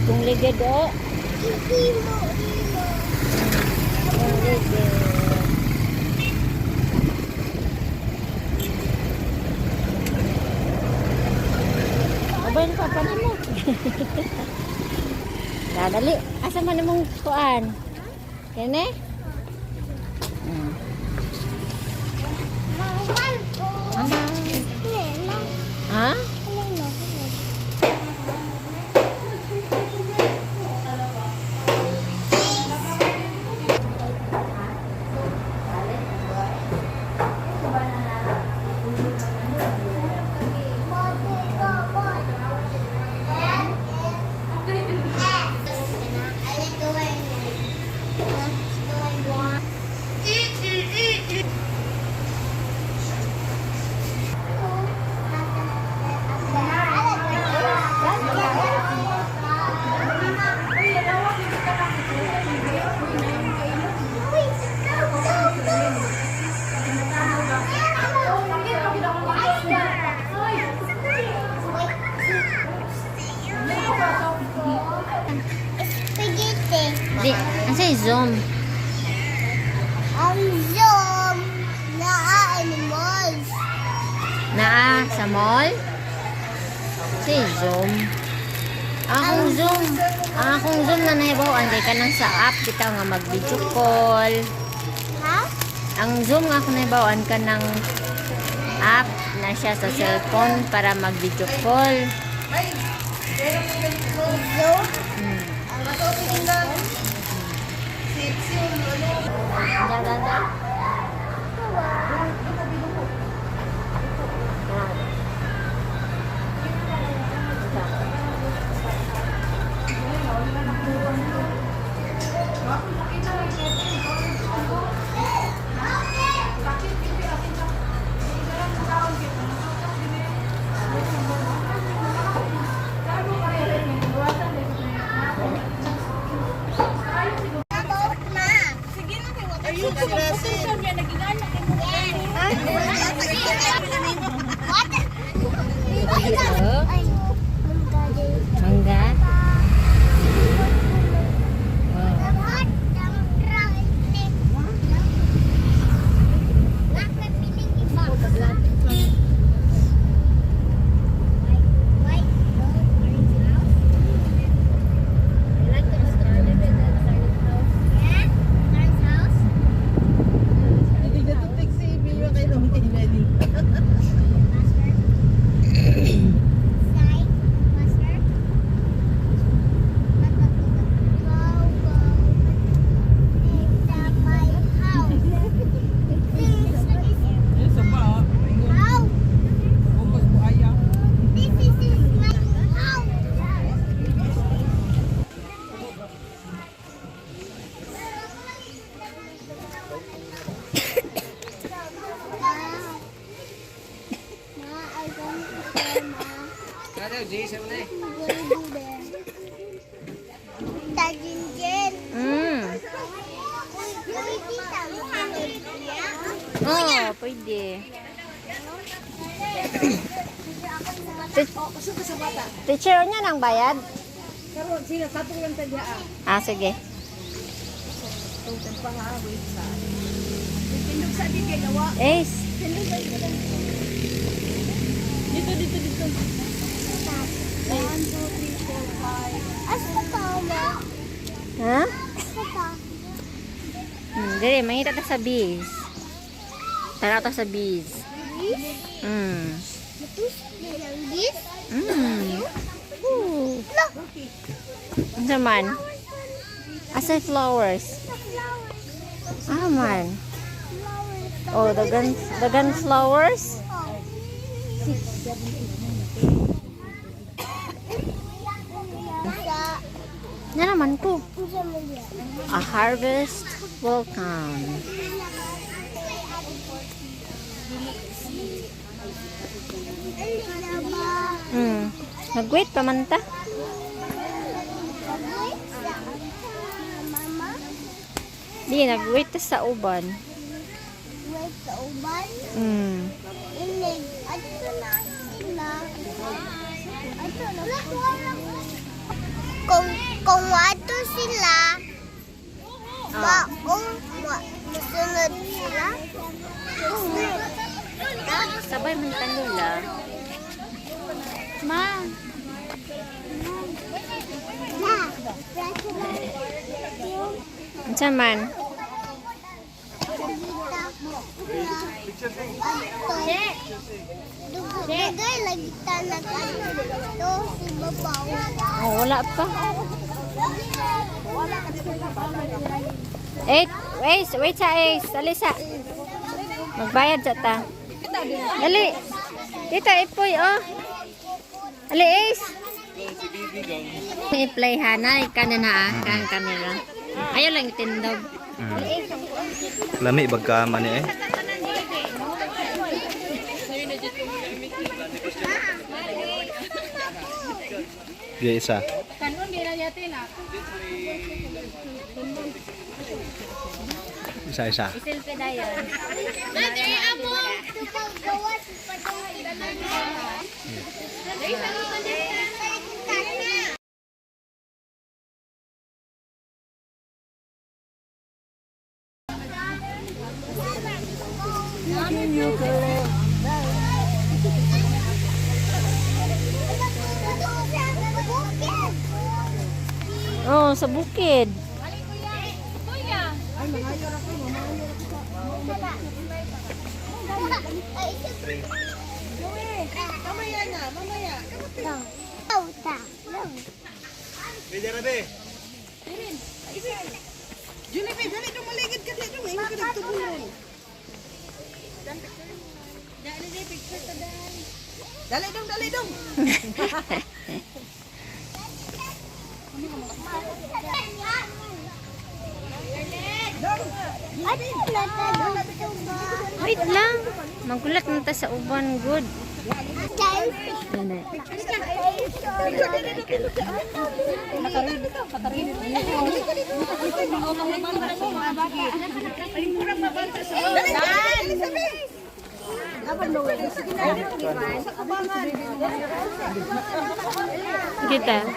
Kung ligid o. Kung ligid. Abay, papanin mo. Dadali. Asa man namang kuan? Yan eh? Ha? Di, asa zoom? Ang zoom naa animals. Naa sa mall? Si zoom. Akong zoom na nahibawan kay kanang sa app bitaw nga mag-video call. Ha? Ang zoom nga ako nahibawan kanang app na siya sa cellphone para mag-video call. Zoom? Mangga. Oh, pwede. Teacher niya nang bayad? Karon sila tapong lang tadya. Sige. Tungtang pangawit sa. Tindog sa di kay gawa. Ace. Tindog ba ito? Dito. 1, 2, 3, 4, 5. Asa ka ma? Ha? Asa ka? Dire, mangita ta sa bis. Tara ta sa bis. Matus nilang bis? Ano man? Asa flowers? Man. Oh, the gun flowers? Na naman ko. A harvest will come. Nag-wait pa man ta. Di, nag-wait ta sa uban. Wait sa uban? Inig. Ato na sila. Ato na. kung wato sila, Oh. masunod sila. Sabay man tanula. Ma. Unsa man? Dugay lagi tanak to si babaw. Oh, wala pa. Wait sa Ace. Alisa. Magbayad sa ta. Dali. Dito, ipoy, oh. Ali, Ace. I-play ha na. Ika na kang camera. Ayaw lang itindog. Lami bagka man eh. Gaya isa. Isa. Isilpi na yun. Oh, sa bukid. Dali dong. Wait lang. Magulat na ta sa uban. Good. Dali. Kita. 1,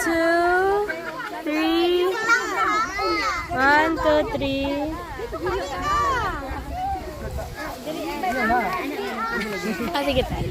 2, 3. 1, 2, 3. Sige tayo.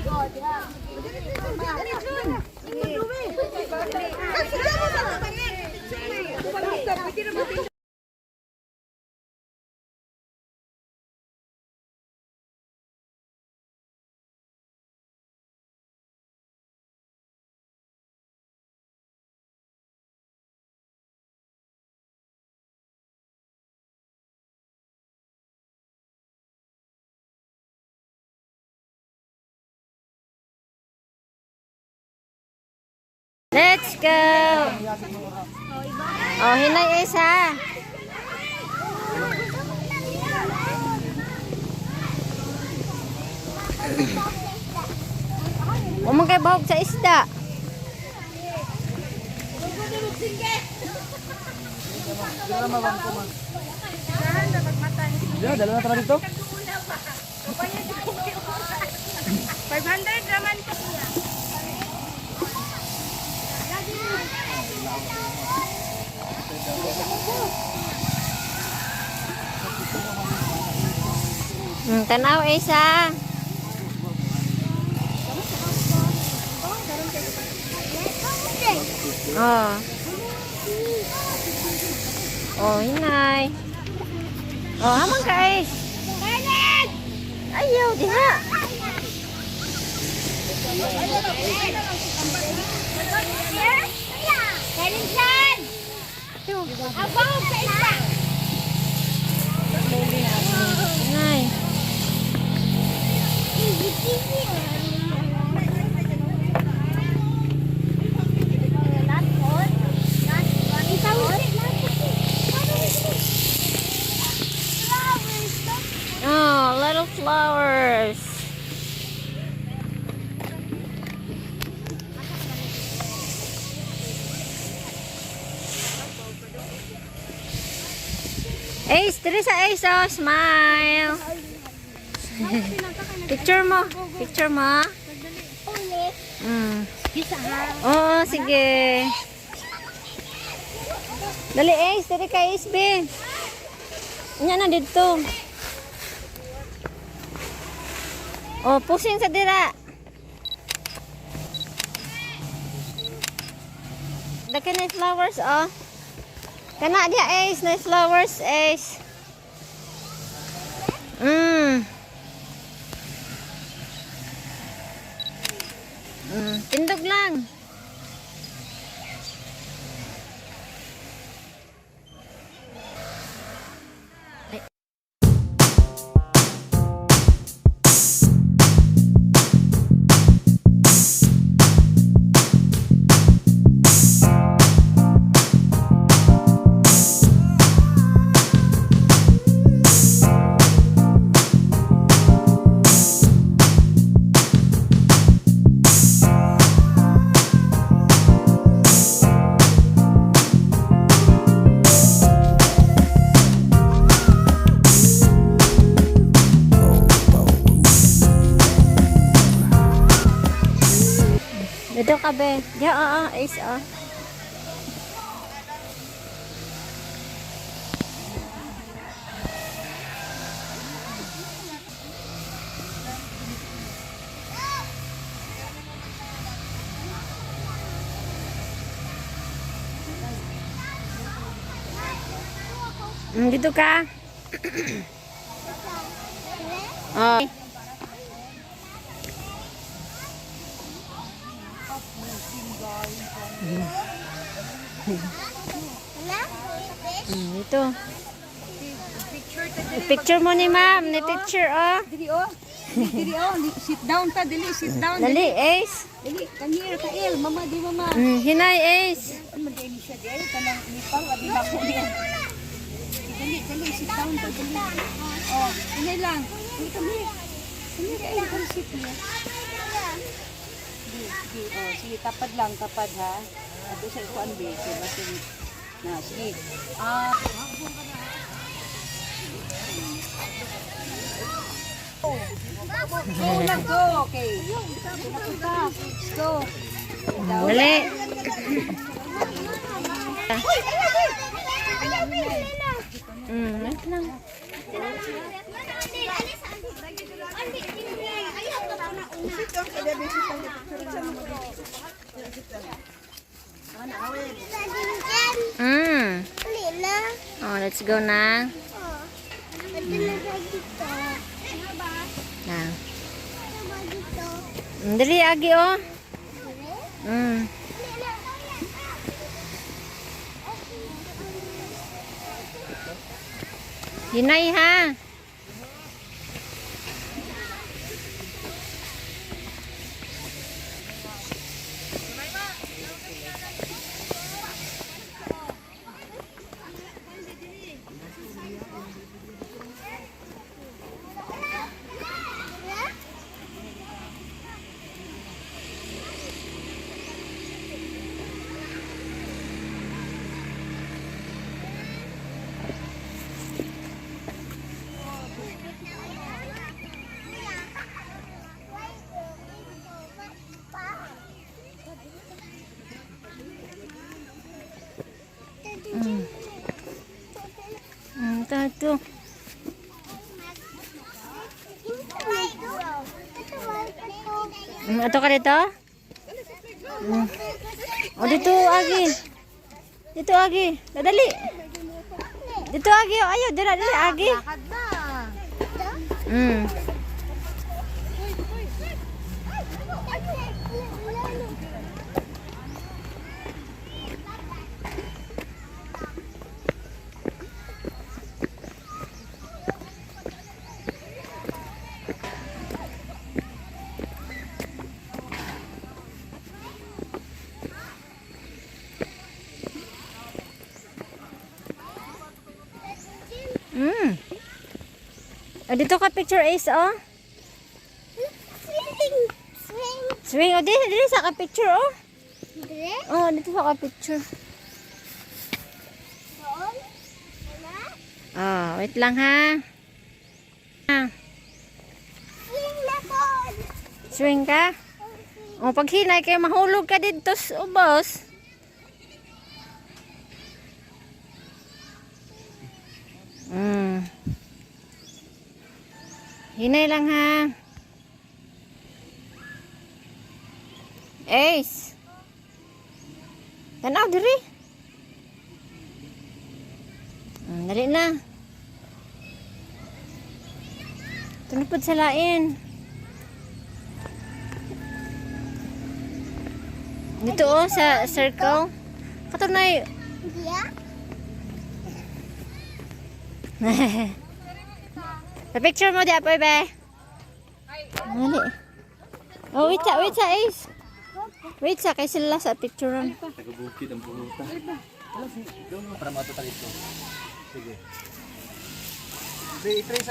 Let's go! Oh, hinay isa. Umang kay bahog sa isda. Ya, dala na tara dito. 500 naman. Tanaw isa. Oh. Oh, hinay. Oh, hamang ka eh. Ayaw, diha. Kalinsan! Abang sa isa! Hinay. Oh, little flowers. Ace, Teresa Ace, oh, smile. Picture mo. Picture mo. Isa ha. Oo, sige. Dali, Ace. Dali ka, Ace, be. Anya na dito. Oh, pusing sa dira. Daki na yung flowers, oh. Kana dia, Ace. Nice flowers, Ace. Tindog lang. Dito ka, be. Diya, Ace, Dito ka. Oh. Dito. Picture mo ni ma'am, ni teacher, oh. Dili oh. Dili oh. Sit down ta, dili sit down. Dali, Ace. Dili, kanir kail, mama di mama. Hinay, Ace. Ano man din siya di kanang nipal abi na ko niya. Dali, sit down ta, dali. Oh, inay lang. Dili kami. Kanir kail kan sit niya. Di, oh, sige tapad lang, tapad ha. Ato sa kuan be, sige. Na, sige. Go lang, go. Okay. Go. Dali. Wait lang. Oh, let's go na. Na. Dali, agi, oh. Hinay, ha. Ito. Ito ka dito? O, dito, Agi. Dito, Agi. Dadali. Dito, Agi. Ayaw, dira, Agi. Dito ka picture, Ace, oh. Swing. O, dito sa ka picture, oh. Oh, dito sa ka picture. Oh, wait lang, ha. Swing ka? O pag hinay kayo mahulog ka dito sa ubos. Hinay lang ha. Ace. Tanaw diri. Dali na. Tunupod sa lain. Dito oh, sa circle. Katunay. Yeah? Sa picture mo di apoy be. Dali. Oh, wait sa, Ace. Wait sa, kay sila sa picturean. Taga-bukid ang pumunta. Para matutal ito. Sige. Be, i-trace